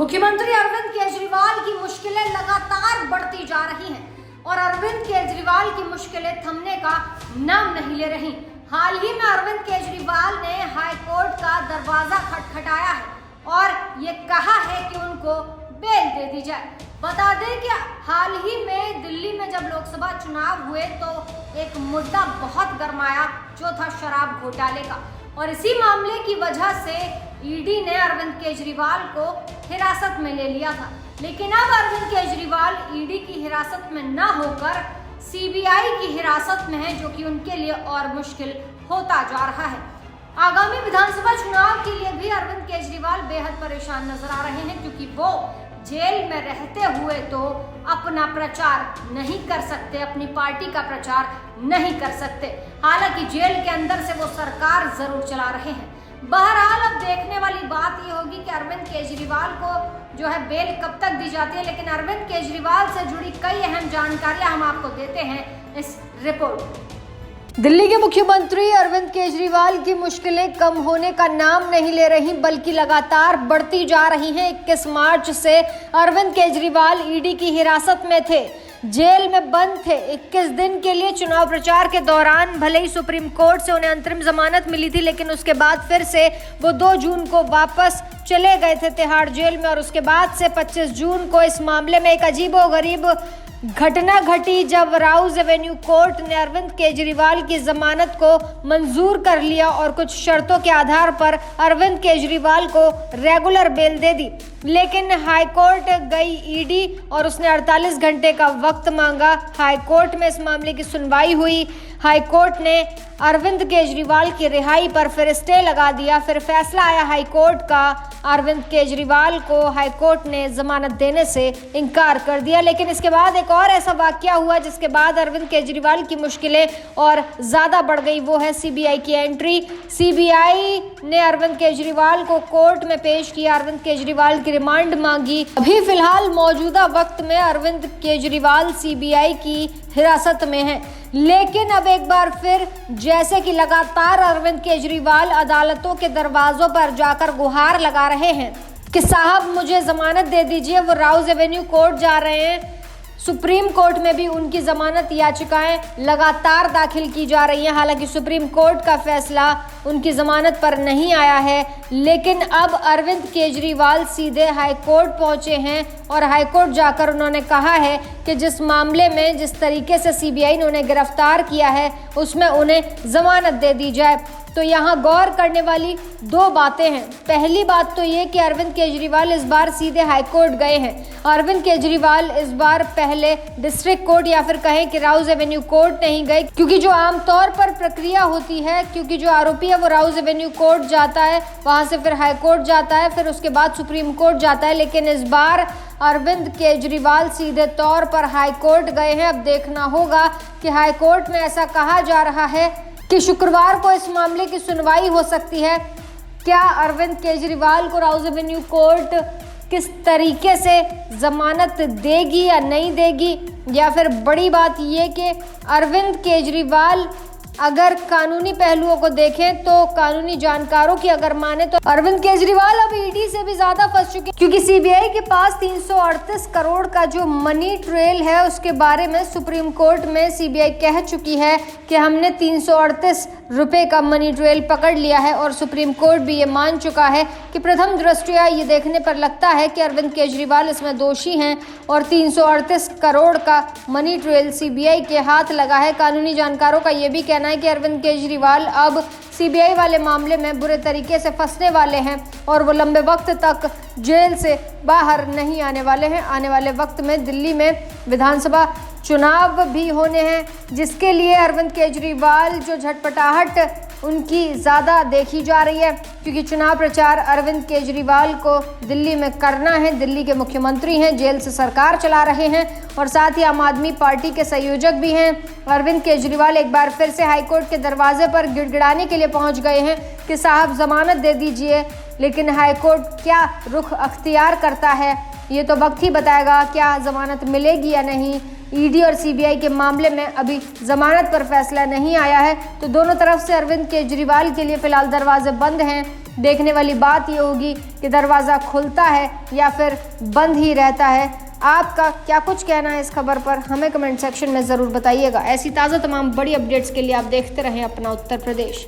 मुख्यमंत्री अरविंद केजरीवाल की मुश्किलें लगातार बढ़ती जा रही हैं और अरविंद केजरीवाल की मुश्किलें थमने का नाम नहीं ले रही। हाल ही में अरविंद केजरीवाल ने हाई कोर्ट का दरवाजा खटखटाया है और ये कहा है कि उनको बेल दे दी जाए। बता दें कि हाल ही में दिल्ली में जब लोकसभा चुनाव हुए तो एक मुद्दा बहुत गरमाया जो था शराब घोटाले का, और इसी मामले की वजह से ईडी ने अरविंद केजरीवाल को हिरासत में ले लिया था। लेकिन अब अरविंद केजरीवाल ईडी की हिरासत में न होकर सीबीआई की हिरासत में है, जो कि उनके लिए और मुश्किल होता जा रहा है। आगामी विधानसभा चुनाव के लिए भी अरविंद केजरीवाल बेहद परेशान नजर आ रहे हैं, क्योंकि वो जेल में रहते हुए तो अपना प्रचार नहीं कर सकते, अपनी पार्टी का प्रचार नहीं कर सकते। हालांकि जेल के अंदर से वो सरकार जरूर चला रहे हैं। बहरहाल अब देखने वाली बात ये होगी कि अरविंद केजरीवाल को जो है बेल कब तक दी जाती है। लेकिन अरविंद केजरीवाल से जुड़ी कई अहम जानकारियां हम आपको देते हैं इस रिपोर्ट। दिल्ली के मुख्यमंत्री अरविंद केजरीवाल की मुश्किलें कम होने का नाम नहीं ले रही, बल्कि लगातार बढ़ती जा रही हैं। 21 मार्च से अरविंद केजरीवाल ईडी की हिरासत में थे, जेल में बंद थे 21 दिन के लिए। चुनाव प्रचार के दौरान भले ही सुप्रीम कोर्ट से उन्हें अंतरिम जमानत मिली थी, लेकिन उसके बाद फिर से वो 2 जून को वापस चले गए थे तिहाड़ जेल में, और उसके बाद से 25 जून को इस मामले में एक अजीबोगरीब घटना घटी जब राउज एवेन्यू कोर्ट ने अरविंद केजरीवाल की जमानत को मंजूर कर लिया और कुछ शर्तों के आधार पर अरविंद केजरीवाल को रेगुलर बेल दे दी। लेकिन हाईकोर्ट गई ईडी और उसने 48 घंटे का वक्त मांगा। हाईकोर्ट में इस मामले की सुनवाई हुई। हाईकोर्ट ने अरविंद केजरीवाल की रिहाई पर फिर स्टे लगा दिया। फिर फैसला आया हाईकोर्ट का, अरविंद केजरीवाल को हाईकोर्ट ने जमानत देने से इनकार कर दिया। लेकिन इसके बाद एक और ऐसा वाकया हुआ जिसके बाद अरविंद केजरीवाल की मुश्किलें और ज़्यादा बढ़ गई। वो है सीबीआई की एंट्री। सीबीआई ने अरविंद केजरीवाल को कोर्ट में पेश किया, अरविंद केजरीवाल की रिमांड मांगी। अभी फिलहाल मौजूदा वक्त में अरविंद केजरीवाल सीबीआई की हिरासत में हैं। लेकिन अब एक बार फिर जैसे कि लगातार अरविंद केजरीवाल अदालतों के दरवाजों पर जाकर गुहार लगा रहे हैं कि साहब मुझे जमानत दे दीजिए, वो राउज एवेन्यू कोर्ट जा रहे हैं। सुप्रीम कोर्ट में भी उनकी जमानत याचिकाएं लगातार दाखिल की जा रही हैं। हालांकि सुप्रीम कोर्ट का फैसला उनकी जमानत पर नहीं आया है, लेकिन अब अरविंद केजरीवाल सीधे हाई कोर्ट पहुंचे हैं और हाई कोर्ट जाकर उन्होंने कहा है कि जिस मामले में जिस तरीके से सीबीआई ने उन्हें गिरफ्तार किया है उसमें उन्हें जमानत दे दी जाए। तो यहाँ गौर करने वाली 2 बातें हैं। पहली बात तो ये कि अरविंद केजरीवाल इस बार सीधे हाई कोर्ट गए हैं। अरविंद केजरीवाल इस बार पहले डिस्ट्रिक्ट कोर्ट या फिर कहें कि राउज एवेन्यू कोर्ट नहीं गए, क्योंकि जो आमतौर पर प्रक्रिया होती है, क्योंकि जो आरोपी है वो राउज एवेन्यू कोर्ट जाता है, वहाँ से फिर हाई कोर्ट जाता है, फिर उसके बाद सुप्रीम कोर्ट जाता है। लेकिन इस बार अरविंद केजरीवाल सीधे तौर पर हाई कोर्ट गए हैं। अब देखना होगा कि हाई कोर्ट में ऐसा कहा जा रहा है कि शुक्रवार को इस मामले की सुनवाई हो सकती है। क्या अरविंद केजरीवाल को राउज एवेन्यू कोर्ट किस तरीके से जमानत देगी या नहीं देगी, या फिर बड़ी बात ये कि अरविंद केजरीवाल अगर कानूनी पहलुओं को देखें तो कानूनी जानकारों की अगर माने तो अरविंद केजरीवाल अब ईडी से भी ज्यादा फंस चुके हैं, क्योंकि सीबीआई के पास 338 करोड़ का जो मनी ट्रेल है उसके बारे में सुप्रीम कोर्ट में सीबीआई कह चुकी है कि हमने 338 रुपए का मनी ट्रेल पकड़ लिया है, और सुप्रीम कोर्ट भी ये मान चुका है कि प्रथम दृष्टया ये देखने पर लगता है कि अरविंद केजरीवाल इसमें दोषी हैं और 338 करोड़ का मनी ट्रेल सीबीआई के हाथ लगा है। कानूनी जानकारों का ये भी कहना है कि अरविंद केजरीवाल अब सीबीआई वाले मामले में बुरे तरीके से फंसने वाले हैं और वो लंबे वक्त तक जेल से बाहर नहीं आने वाले हैं। आने वाले वक्त में दिल्ली में विधानसभा चुनाव भी होने हैं, जिसके लिए अरविंद केजरीवाल जो झटपटाहट उनकी ज़्यादा देखी जा रही है, क्योंकि चुनाव प्रचार अरविंद केजरीवाल को दिल्ली में करना है। दिल्ली के मुख्यमंत्री हैं, जेल से सरकार चला रहे हैं और साथ ही आम आदमी पार्टी के संयोजक भी हैं। अरविंद केजरीवाल एक बार फिर से हाईकोर्ट के दरवाजे पर गिड़गिड़ाने के लिए पहुंच गए हैं कि साहब जमानत दे दीजिए। लेकिन हाईकोर्ट क्या रुख अख्तियार करता है ये तो वक्त ही बताएगा। क्या जमानत मिलेगी या नहीं, ईडी और सीबीआई के मामले में अभी जमानत पर फैसला नहीं आया है, तो दोनों तरफ से अरविंद केजरीवाल के लिए फिलहाल दरवाजे बंद हैं। देखने वाली बात ये होगी कि दरवाज़ा खुलता है या फिर बंद ही रहता है। आपका क्या कुछ कहना है इस खबर पर, हमें कमेंट सेक्शन में ज़रूर बताइएगा। ऐसी ताज़ा तमाम बड़ी अपडेट्स के लिए आप देखते रहें अपना उत्तर प्रदेश।